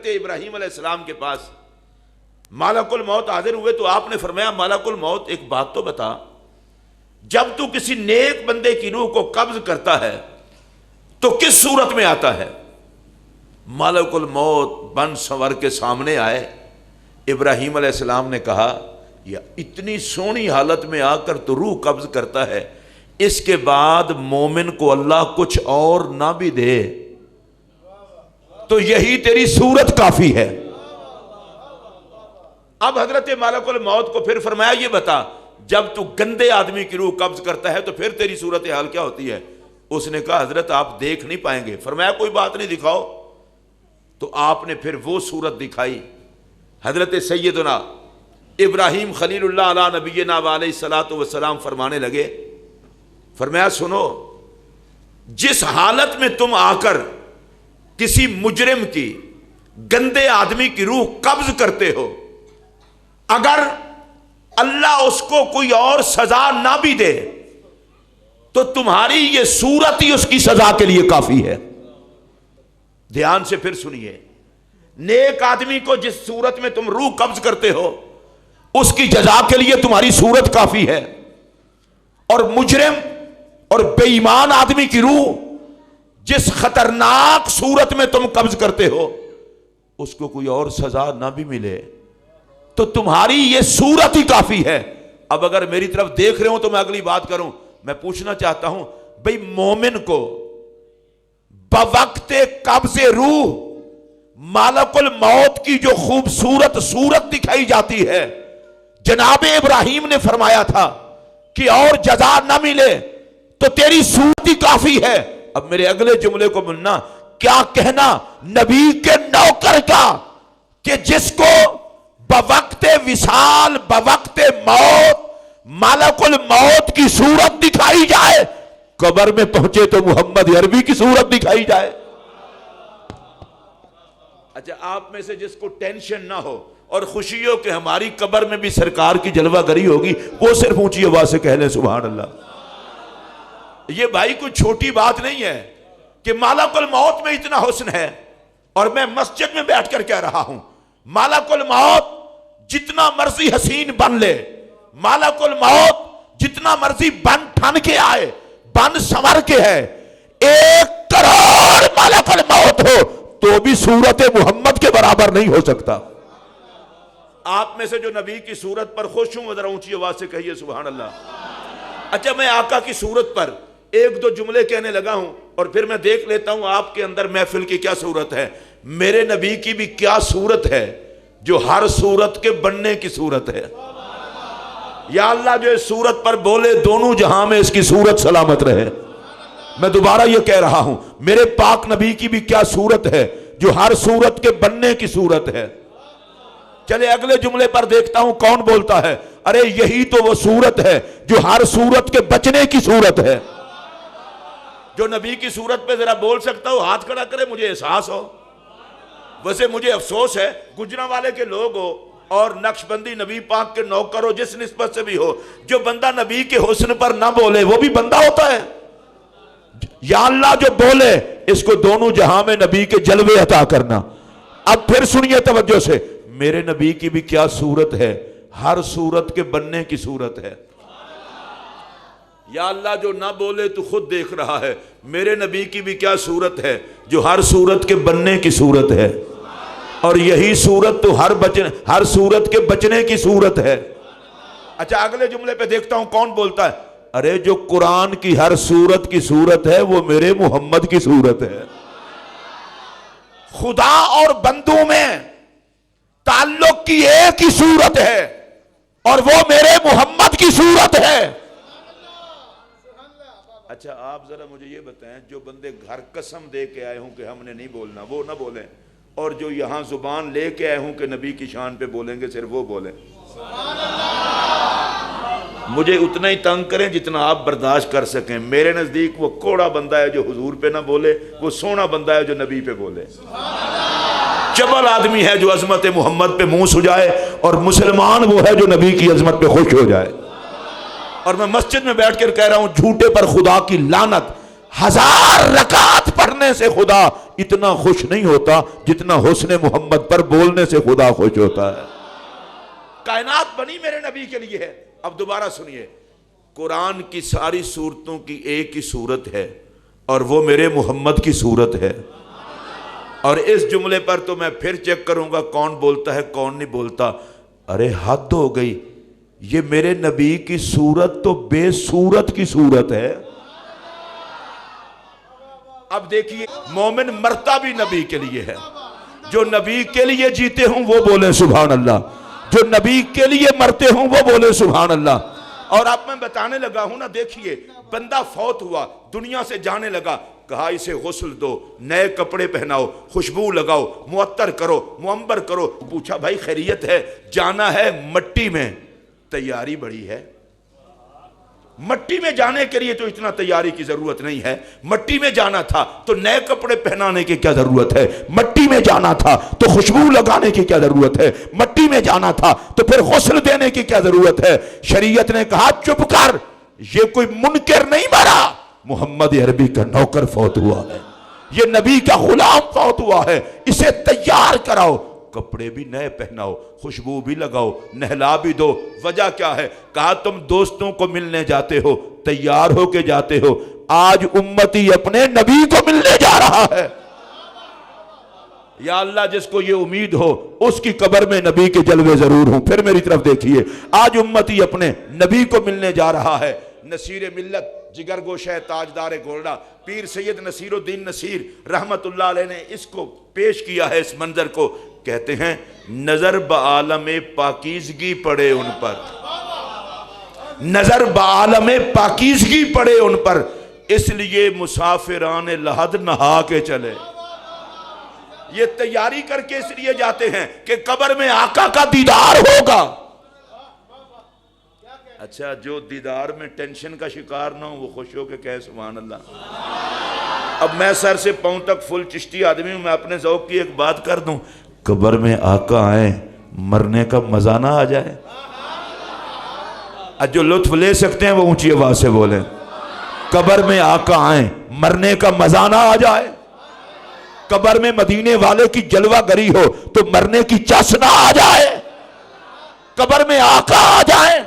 حضرت ابراہیم علیہ السلام کے پاس ملک الموت حاضر ہوئے تو آپ نے فرمایا ملک الموت ایک بات تو بتا، جب تو کسی نیک بندے کی روح کو قبض کرتا ہے تو کس صورت میں آتا ہے؟ ملک الموت بن سنور کے سامنے آئے، ابراہیم علیہ السلام نے کہا یا اتنی سونی حالت میں آ کر تو روح قبض کرتا ہے، اس کے بعد مومن کو اللہ کچھ اور نہ بھی دے تو یہی تیری صورت کافی ہے۔ اب حضرت ملک الموت کو پھر فرمایا یہ بتا، جب تو گندے آدمی کی روح قبض کرتا ہے تو پھر تیری صورتحال کیا ہوتی ہے؟ اس نے کہا حضرت آپ دیکھ نہیں پائیں گے۔ فرمایا کوئی بات نہیں، دکھاؤ۔ تو آپ نے پھر وہ صورت دکھائی۔ حضرت سیدنا ابراہیم خلیل اللہ علیہ نبینا علیہ الصلوۃ والسلام فرمانے لگے، فرمایا سنو، جس حالت میں تم آ کر کسی مجرم کی، گندے آدمی کی روح قبض کرتے ہو، اگر اللہ اس کو کوئی اور سزا نہ بھی دے تو تمہاری یہ صورت ہی اس کی سزا کے لیے کافی ہے۔ دھیان سے پھر سنیے، نیک آدمی کو جس صورت میں تم روح قبض کرتے ہو اس کی جزا کے لیے تمہاری صورت کافی ہے، اور مجرم اور بے ایمان آدمی کی روح جس خطرناک صورت میں تم قبض کرتے ہو اس کو کوئی اور سزا نہ بھی ملے تو تمہاری یہ صورت ہی کافی ہے۔ اب اگر میری طرف دیکھ رہے ہوں تو میں اگلی بات کروں، میں پوچھنا چاہتا ہوں بھئی مومن کو بوقت قبض روح ملک الموت کی جو خوبصورت صورت دکھائی جاتی ہے، جناب ابراہیم نے فرمایا تھا کہ اور جزا نہ ملے تو تیری صورت ہی کافی ہے۔ اب میرے اگلے جملے کو ملنا، کیا کہنا نبی کے نوکر کا کہ جس کو بوقت وصال بوقت موت ملک الموت کی صورت دکھائی جائے، قبر میں پہنچے تو محمد عربی کی صورت دکھائی جائے۔ اچھا، آپ میں سے جس کو ٹینشن نہ ہو اور خوشی ہو کہ ہماری قبر میں بھی سرکار کی جلوہ گری ہوگی، وہ صرف اونچی آواز سے کہہ لیں سبحان اللہ۔ یہ بھائی کوئی چھوٹی بات نہیں ہے کہ ملک الموت میں اتنا حسن ہے، اور میں مسجد میں بیٹھ کر کہہ رہا ہوں ملک الموت جتنا مرضی حسین بن لے، ملک الموت جتنا مرضی بن ٹھن کے آئے، بن سمر کے ہے، 1 کروڑ ملک الموت ہو تو بھی صورت محمد کے برابر نہیں ہو سکتا۔ آپ میں سے جو نبی کی صورت پر خوش ہوں وہ ذرا اونچی آواز سے کہیے سبحان اللہ۔ اچھا، میں آقا کی صورت پر 1-2 جملے کہنے لگا ہوں اور پھر میں دیکھ لیتا ہوں آپ کے اندر محفل کی کیا صورت ہے۔ میرے نبی کی بھی کیا صورت ہے جو ہر صورت کے بننے کی صورت ہے۔ یا اللہ جو اس صورت پر بولے دونوں جہاں میں اس کی صورت سلامت رہے۔ میں دوبارہ یہ کہہ رہا ہوں میرے پاک نبی کی بھی کیا صورت ہے جو ہر صورت کے بننے کی صورت ہے۔ چلے اگلے جملے پر دیکھتا ہوں کون بولتا ہے، ارے یہی تو وہ صورت ہے جو ہر صورت کے بچنے کی صورت ہے۔ جو نبی کی صورت پہ ذرا بول سکتا ہو ہاتھ کھڑا کرے، مجھے احساس ہو۔ ویسے مجھے افسوس ہے گجرانوالے کے لوگ ہو اور نقشبندی نبی پاک کے نوکر ہو، جس نسبت سے بھی ہو، جو بندہ نبی کے حسن پر نہ بولے وہ بھی بندہ ہوتا ہے۔ یا اللہ جو بولے اس کو دونوں جہاں میں نبی کے جلوے عطا کرنا۔ اب پھر سنیے توجہ سے، میرے نبی کی بھی کیا صورت ہے، ہر صورت کے بننے کی صورت ہے۔ یا اللہ جو نہ بولے تو خود دیکھ رہا ہے، میرے نبی کی بھی کیا صورت ہے جو ہر صورت کے بننے کی صورت ہے، اور یہی صورت تو ہر صورت کے بچنے کی صورت ہے۔ اچھا، اگلے جملے پہ دیکھتا ہوں کون بولتا ہے، ارے جو قرآن کی ہر صورت کی صورت ہے وہ میرے محمد کی صورت ہے۔ خدا اور بندوں میں تعلق کی ایک ہی صورت ہے اور وہ میرے محمد کی صورت ہے۔ اچھا، آپ ذرا مجھے یہ بتائیں، جو بندے گھر قسم دے کے آئے ہوں کہ ہم نے نہیں بولنا وہ نہ بولیں، اور جو یہاں زبان لے کے آئے ہوں کہ نبی کی شان پہ بولیں گے صرف وہ بولیں۔ مجھے اتنا ہی تنگ کریں جتنا آپ برداشت کر سکیں۔ میرے نزدیک وہ کوڑا بندہ ہے جو حضور پہ نہ بولے، وہ سونا بندہ ہے جو نبی پہ بولے۔ چبل آدمی ہے جو عظمت محمد پہ منہ سجائے، اور مسلمان وہ ہے جو نبی کی عظمت پہ خوش ہو جائے۔ اور میں مسجد میں بیٹھ کر کہہ رہا ہوں، جھوٹے پر خدا کی لعنت، 1000 رکعت پڑھنے سے خدا اتنا خوش نہیں ہوتا جتنا حسن محمد پر بولنے سے خدا خوش ہوتا ہے۔ کائنات بنی میرے نبی کے لیے ہے۔ اب دوبارہ سنیے، قرآن کی ساری صورتوں کی ایک ہی صورت ہے اور وہ میرے محمد کی صورت ہے۔ اور اس جملے پر تو میں پھر چیک کروں گا کون بولتا ہے کون نہیں بولتا۔ ارے حد ہو گئی، یہ میرے نبی کی صورت تو بے صورت کی صورت ہے۔ اب دیکھیے، مومن مرتا بھی نبی کے لیے ہے۔ جو نبی کے لیے جیتے ہوں وہ بولے سبحان اللہ، جو نبی کے لیے مرتے ہوں وہ بولے سبحان اللہ۔ اور اب میں بتانے لگا ہوں نا، دیکھیے بندہ فوت ہوا، دنیا سے جانے لگا، کہا اسے غسل دو، نئے کپڑے پہناؤ، خوشبو لگاؤ، معطر کرو، معمبر کرو۔ پوچھا بھائی خیریت ہے؟ جانا ہے مٹی میں، تیاری بڑی ہے۔ مٹی میں جانے کے لیے تو اتنا تیاری کی ضرورت نہیں ہے۔ مٹی میں جانا تھا تو نئے کپڑے پہنانے کی کیا ضرورت ہے؟ مٹی میں جانا تھا تو خوشبو لگانے کی کیا ضرورت ہے؟ مٹی میں جانا تھا تو پھر غسل دینے کی کیا ضرورت ہے؟ شریعت نے کہا چپ کر، یہ کوئی منکر نہیں مرا، محمد عربی کا نوکر فوت ہوا ہے، یہ نبی کا غلام فوت ہوا ہے، اسے تیار کراؤ، کپڑے بھی نئے پہناؤ، خوشبو بھی لگاؤ، نہلا بھی دو۔ وجہ کیا ہے؟ کہا تم دوستوں کو ملنے جاتے ہو، تیار ہو کے جاتے ہو، آج امتی اپنے نبی کو ملنے جا رہا ہے۔ یا اللہ جس کو یہ امید ہو اس کی قبر میں نبی کے جلوے ضرور ہوں۔ پھر میری طرف دیکھیے، آج امتی اپنے نبی کو ملنے جا رہا ہے۔ نصیر ملت، جگر گوشہ تاجدار گولڈا، پیر سید نصیر الدین نصیر رحمت اللہ علیہ نے اس کو پیش کیا ہے، اس منظر کو۔ کہتے ہیں نظر بعالم پاکیزگی پڑے ان پر، نظر بعالم پاکیزگی پڑے ان پر، اس لیے مسافران لحد نہا کے چلے۔ یہ تیاری کر کے اس لیے جاتے ہیں کہ قبر میں آقا کا دیدار ہوگا۔ اچھا، جو دیدار میں ٹینشن کا شکار نہ ہو وہ خوش ہو کے کہے سبحان اللہ۔ اب میں سر سے پاؤں تک فل چشتی آدمی ہوں، میں اپنے ذوق کی ایک بات کر دوں، قبر میں آقا آئیں مرنے کا مزہ نہ آ جائے؟ جو لطف لے سکتے ہیں وہ اونچی آواز سے بولیں، قبر میں آقا آئیں مرنے کا مزہ نہ آ جائے؟ قبر میں مدینے والے کی جلوہ گری ہو تو مرنے کی چس نہ آ جائے؟ قبر میں آقا آ جائیں۔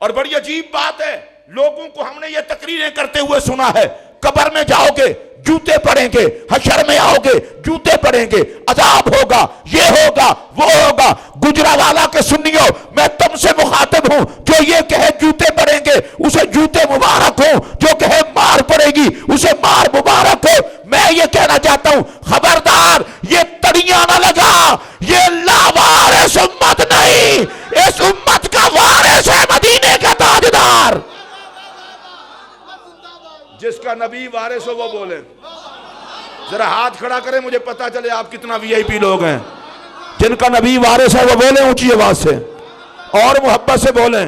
اور بڑی عجیب بات ہے، لوگوں کو ہم نے یہ تقریریں کرتے ہوئے سنا ہے، قبر میں جاؤ گے جوتے پڑیں گے، حشر میں آؤ گے جوتے پڑیں گے، عذاب ہوگا، یہ ہوگا وہ ہوگا۔ گجرانوالہ کے سنیو، میں تم سے مخاطب ہوں، جو یہ کہے جوتے پڑیں گے اسے جوتے مبارک ہوں، جو کہے مار پڑے گی اسے مار مبارک ہو۔ میں یہ کہنا چاہتا ہوں، خبردار یہ تڑیاں نہ لگا، یہ لاوارث امت نہیں، اس امت کا وارث ہے مدینے کا تاجدار۔ جس کا نبی وارث ہو وہ بولے، ذرا ہاتھ کھڑا کریں مجھے پتا چلے آپ کتنا وی آئی پی لوگ ہیں۔ جن کا نبی وارث ہے وہ بولیں اونچی آواز سے اور محبت سے بولیں۔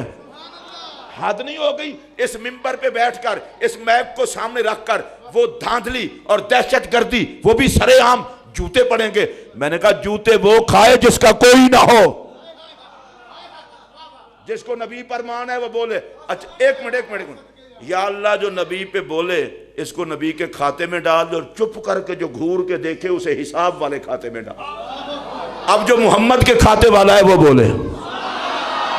حد نہیں ہو گئی؟ اس ممبر پہ بیٹھ کر، اس میک کو سامنے رکھ کر وہ دھاندلی اور دہشت گردی، وہ بھی سرے عام جوتے پڑیں گے۔ میں نے کہا جوتے وہ کھائے جس کا کوئی نہ ہو، جس کو نبی پر مان ہے وہ بولے۔ اچھا ایک منٹ، یا اللہ جو نبی پہ بولے اس کو نبی کے کھاتے میں ڈال دو، اور چپ کر کے جو گھور کے دیکھے اسے حساب والے کھاتے میں ڈال۔ اب جو محمد کے کھاتے والا ہے وہ بولے۔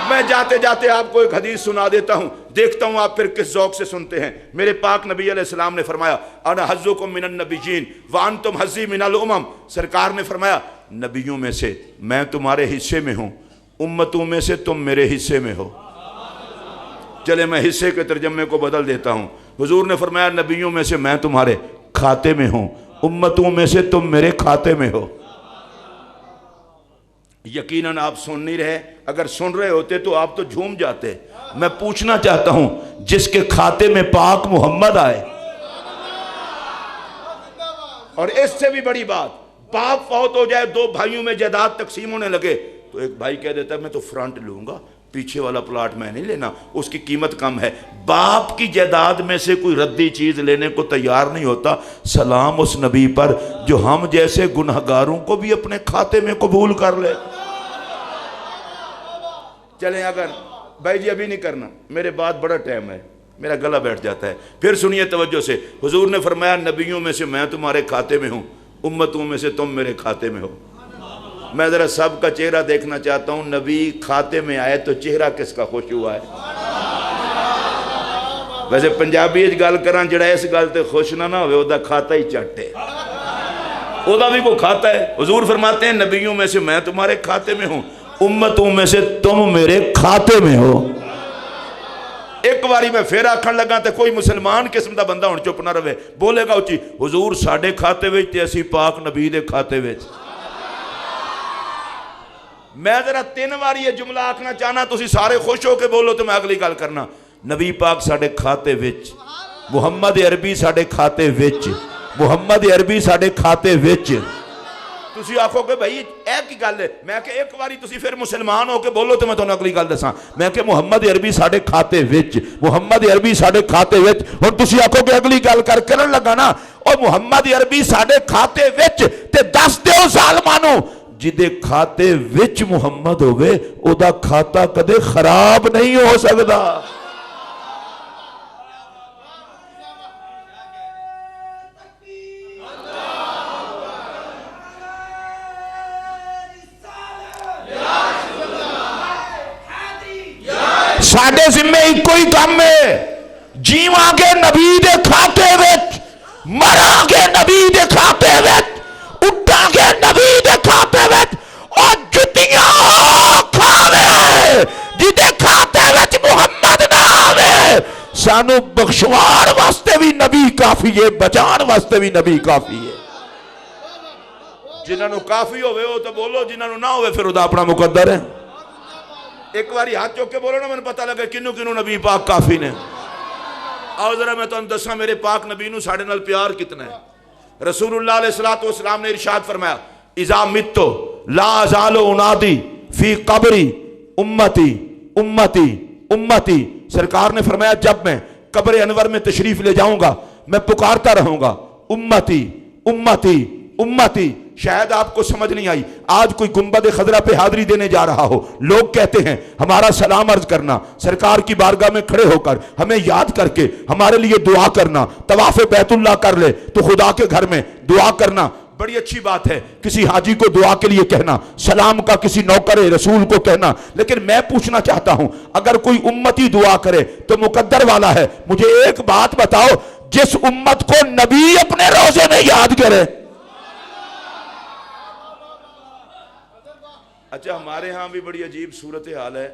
میں جاتے جاتے آپ کو ایک حدیث سنا دیتا ہوں، دیکھتا ہوں آپ پھر کس ذوق سے سنتے ہیں۔ میرے پاک نبی علیہ السلام نے فرمایا انا حظکم من النبیین وانتم حظی من الامم۔ سرکار نے فرمایا نبیوں میں سے میں تمہارے حصے میں ہوں، امتوں میں سے تم میرے حصے میں ہو۔ چلے میں حصے کے ترجمے کو بدل دیتا ہوں۔ حضور نے فرمایا نبیوں میں سے میں تمہارے کھاتے میں ہوں، امتوں میں سے تم میرے کھاتے میں ہو۔ یقیناً آپ سن نہیں رہے، اگر سن رہے ہوتے تو آپ تو جھوم جاتے۔ میں پوچھنا چاہتا ہوں جس کے کھاتے میں پاک محمد آئے، اور اس سے بھی بڑی بات، باپ فوت ہو جائے، دو بھائیوں میں جائیداد تقسیم ہونے لگے تو ایک بھائی کہہ دیتا ہے میں تو فرنٹ لوں گا، پیچھے والا پلاٹ میں نہیں لینا، اس کی قیمت کم ہے۔ باپ کی جائیداد میں سے کوئی ردی چیز لینے کو تیار نہیں ہوتا۔ سلام اس نبی پر جو ہم جیسے گنہگاروں کو بھی اپنے کھاتے میں قبول کر لے۔ چلیں اگر بھائی جی ابھی نہیں کرنا، میرے بعد بڑا ٹائم ہے، میرا گلا بیٹھ جاتا ہے. پھر سنیے توجہ سے, حضور نے فرمایا نبیوں میں سے میں تمہارے کھاتے میں ہوں, امتوں میں سے تم میرے کھاتے میں ہو. میں ذرا سب کا چہرہ دیکھنا چاہتا ہوں, نبی کھاتے میں آئے تو چہرہ کس کا خوش ہوا ہے؟ ویسے پنجابی گل کران جڑا اس گل تے خوش نہ ہوئے وہ کھاتا ہی چٹ ہے, وہ بھی کوئی کھاتا ہے. حضور فرماتے ہیں نبیوں میں سے میں تمہارے کھاتے میں ہوں, امتوں میں سے تم میرے کھاتے میں ہو. ایک باری میں پھر آکھن لگا تے کوئی مسلمان قسم دا بندہ ہن چپ نہ رہے, بولے گا اچھی حضور ساڈے کھاتے وچ تے اسی پاک نبی دے کھاتے وچ. میں ذرا 3 باری یہ جملہ آکھنا چاہنا, تسی سارے خوش ہو کے بولو تو میں اگلی گل کرنا. نبی پاک ساڈے کھاتے وچ, محمد عربی ساڈے کھاتے وچ, محمد عربی ساڈے کھاتے وچ. تسی آکھو کہ بھائی ایک ہی گل ہے, میں کہ ایک باری تسی پھر مسلمان ہو کے بولو تو میں تانوں اگلی گل دساں. میں کہ محمد عربی ساڈے کھاتے وچ, محمد عربی ساڈے کھاتے وچ. ہن تسی آکھو کہ اگلی گل کرن لگا نا او محمد عربی ساڈے کھاتے وچ, تے دس دیو ظالمانو جدے کھاتے وچ محمد ہوئے او دا کھاتا کدے خراب نہیں ہو سکدا. ساڈے ذمے ایک کوئی کام ہے, جیواں گے نبی دے کھاتے وچ, مراں گے نبی دے کھاتے وچ, اٹھاں گے نبی دے کھاتے وچ, اور جتیاں کھاوے جدے کھاتے وچ محمد نہ آوے. سانو بخشوار واسطے بھی نبی کافی ہے, بچان واسطے بھی نبی کافی ہے. جنہاں نو کافی ہوئے ہو تو بولو, جنہاں نو نہ ہوئے پھر ادا اپنا مقدر ہے. ایک باری ہاتھ چوک کے بولو نا, میں نے پتہ لگا کنوں کنوں نبی پاک کافی نے. آؤ ذرا میں تو دساں میرے پاک نبی نو ساڑھے نال پیار کتنا ہے. رسول اللہ علیہ السلام نے ارشاد فرمایا اذا متو لا ازال انادی فی قبری امتی امتی امتی. سرکار نے فرمایا جب میں قبر انور میں تشریف لے جاؤں گا میں پکارتا رہوں گا امتی امتی امتی. شاید آپ کو سمجھ نہیں آئی, آج کوئی گنبد خضرا پہ حاضری دینے جا رہا ہو, لوگ کہتے ہیں ہمارا سلام عرض کرنا, سرکار کی بارگاہ میں کھڑے ہو کر ہمیں یاد کر کے ہمارے لیے دعا کرنا, طواف بیت اللہ کر لے تو خدا کے گھر میں دعا کرنا بڑی اچھی بات ہے. کسی حاجی کو دعا کے لیے کہنا, سلام کا کسی نوکر رسول کو کہنا. لیکن میں پوچھنا چاہتا ہوں اگر کوئی امتی دعا کرے تو مقدر والا ہے. مجھے ایک بات بتاؤ, جس امت کو نبی اپنے روزے میں یاد کرے. اچھا ہمارے ہاں بھی بڑی عجیب صورتحال ہے.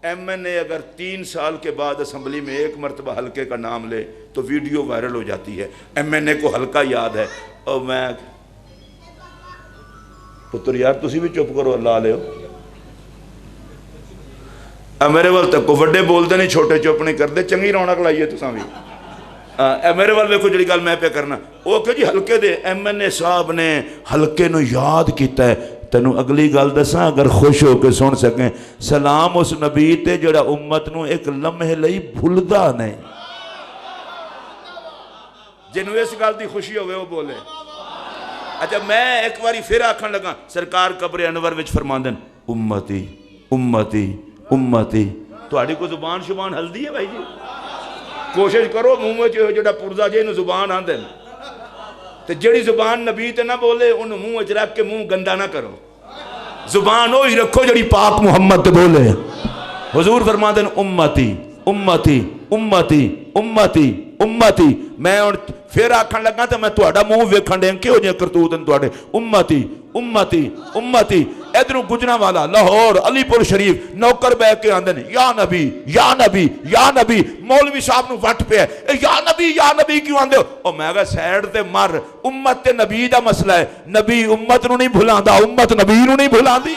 ایم این اے اگر 3 سال کے بعد اسمبلی میں ایک مرتبہ حلقے کا نام لے تو ویڈیو وائرل ہو جاتی ہے. ایم این اے کو حلقہ یاد ہے. اور میں پتر یار تسی بھی چپ کرو, اللہ لے ہو. میرے وال تک کو وڈے بولتے نہیں, چھوٹے چپ نہیں کرتے. چنگی رونق لائیے تساں بھی. میرے وال ویکھو جڑی گل میں پہ کرنا وہ کہ جی حلقے دے ایم این اے صاحب نے حلقے نو یاد کیتا ہے. تینوں اگلی گل دساں اگر خوش ہو کے سن سکیں, سلام اس نبی تے جڑا امت نو ایک لمحے لئی بھلدا نہیں. جنوں اس گل دی خوشی ہوئے وہ بولے. اچھا میں ایک باری پھر آکھن لگا, سرکار قبر انور وچ فرماندن امتی امتی امتی. تہاڈی کو زبان شبان ہلدی ہے بھائی جی؟ کوشش کرو منہ وچ جڑا پرزا جے نو زبان آندن تے جڑی زبان نبی تے نہ بولے ان منہ وچ رکھ کے منہ گندا نہ کرو. زبان وہی رکھو جڑی پاک محمد تے بولے. حضور فرماندن امتی امتی امتی امتی امتی. میں پھر آکھن لگا تے میں تہاڈا منہ ویکھن دے کیہو جے کرتوت ہیں تہاڈے. امتی امتی امتی. ادھروں گجرانوالا لاہور علی پور شریف نوکر بہ کے آندن یا نبی یا نبی یا نبی. مولوی صاحب نو وٹ پیا یا نبی کیوں آندے ہو؟ او میں کہا سائیڈ تے مر, امت تے نبی دا مسئلہ ہے. نبی امت نو نہیں بھلاندا, امت نبی نو نہیں بھلاندی.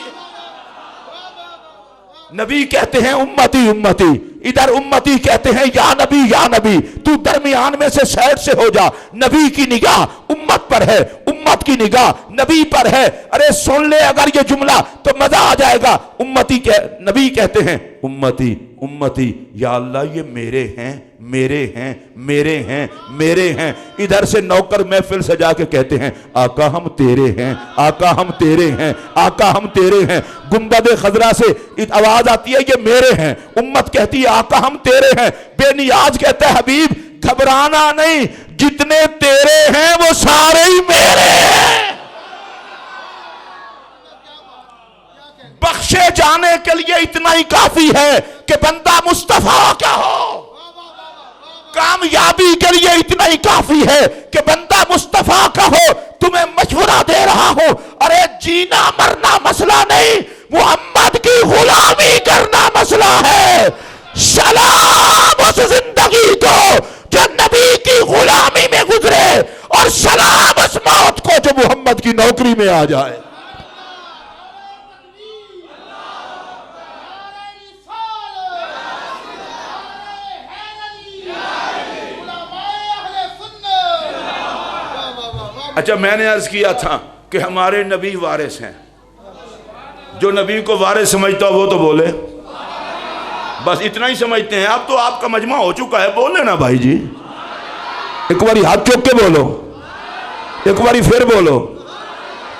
نبی کہتے ہیں امتی امتی, ادھر امتی کہتے ہیں یا نبی. تو درمیان میں سے سائیڈ سے ہو جا. نبی کی نگاہ امت پر ہے, امت کی نگاہ نبی پر ہے. ارے سن لے اگر یہ جملہ تو مزہ آ جائے گا. نبی کہتے ہیں امتی امتی, یا اللہ یہ میرے ہیں میرے ہیں میرے ہیں میرے ہیں. ادھر سے نوکر محفل سجا کے کہتے ہیں آقا ہم تیرے ہیں آقا ہم تیرے ہیں آقا ہم تیرے ہیں. گنبد خضرا سے آواز آتی ہے یہ میرے ہیں. امت کہتی ہے آقا ہم تیرے ہیں۔ بے نیاز کہتا ہے حبیب گھبرانا نہیں، جتنے تیرے ہیں وہ سارے ہی میرے ہیں۔ بخشے جانے کے لیے اتنا ہی کافی ہے کہ بندہ مصطفیٰ کا ہو، کامیابی کے لیے اتنا ہی کافی ہے کہ بندہ مصطفیٰ کا ہو۔ تمہیں مشورہ دے رہا ہوں، ارے جینا مرنا مسئلہ نہیں، محمد کی غلامی کرنا مسئلہ ہے۔ سلام اس زندگی کو جو نبی کی غلامی میں گزرے، اور سلام اس موت کو جو محمد کی نوکری میں آ جائے۔ اچھا میں نے عرض کیا تھا کہ ہمارے نبی وارث ہیں، جو نبی کو وارث سمجھتا ہو وہ تو بولے، بس اتنا ہی سمجھتے ہیں۔ اب تو آپ کا مجمع ہو چکا ہے، بولے نا بھائی جی، ایک باری ہاتھ چوک کے بولو، ایک باری پھر بولو۔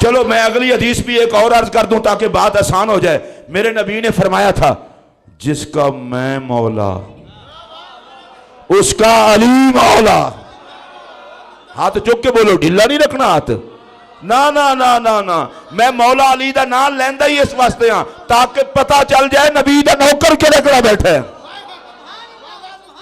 چلو میں اگلی حدیث بھی ایک اور عرض کر دوں تاکہ بات آسان ہو جائے۔ میرے نبی نے فرمایا تھا جس کا میں مولا اس کا علی مولا۔ ہاتھ چوک کے بولو، ڈھیلا نہیں رکھنا ہاتھ، نا نا نا نا نا۔ میں مولا علی دا نام لیندہ ہی اس واسطے ہاں تاکہ پتہ چل جائے نبی دا نوکر کے رکڑا بیٹھے ہیں۔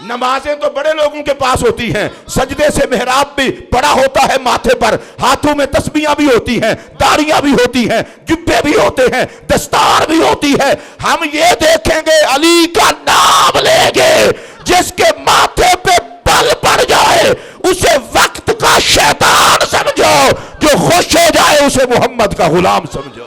نمازیں تو بڑے لوگوں کے پاس ہوتی ہیں، سجدے سے محراب بھی بڑا ہوتا ہے ماتھے پر، ہاتھوں میں تسبیحاں بھی ہوتی ہیں، داڑیاں بھی ہوتی ہیں، جبے بھی ہوتے ہیں، دستار بھی ہوتی ہے۔ ہم یہ دیکھیں گے علی کا نام لیں گے، جس کے ماتھے پہ بل پڑ جائے اسے وقت کا شیطان سمجھو، جو خوش ہو جائے اسے محمد کا غلام سمجھو۔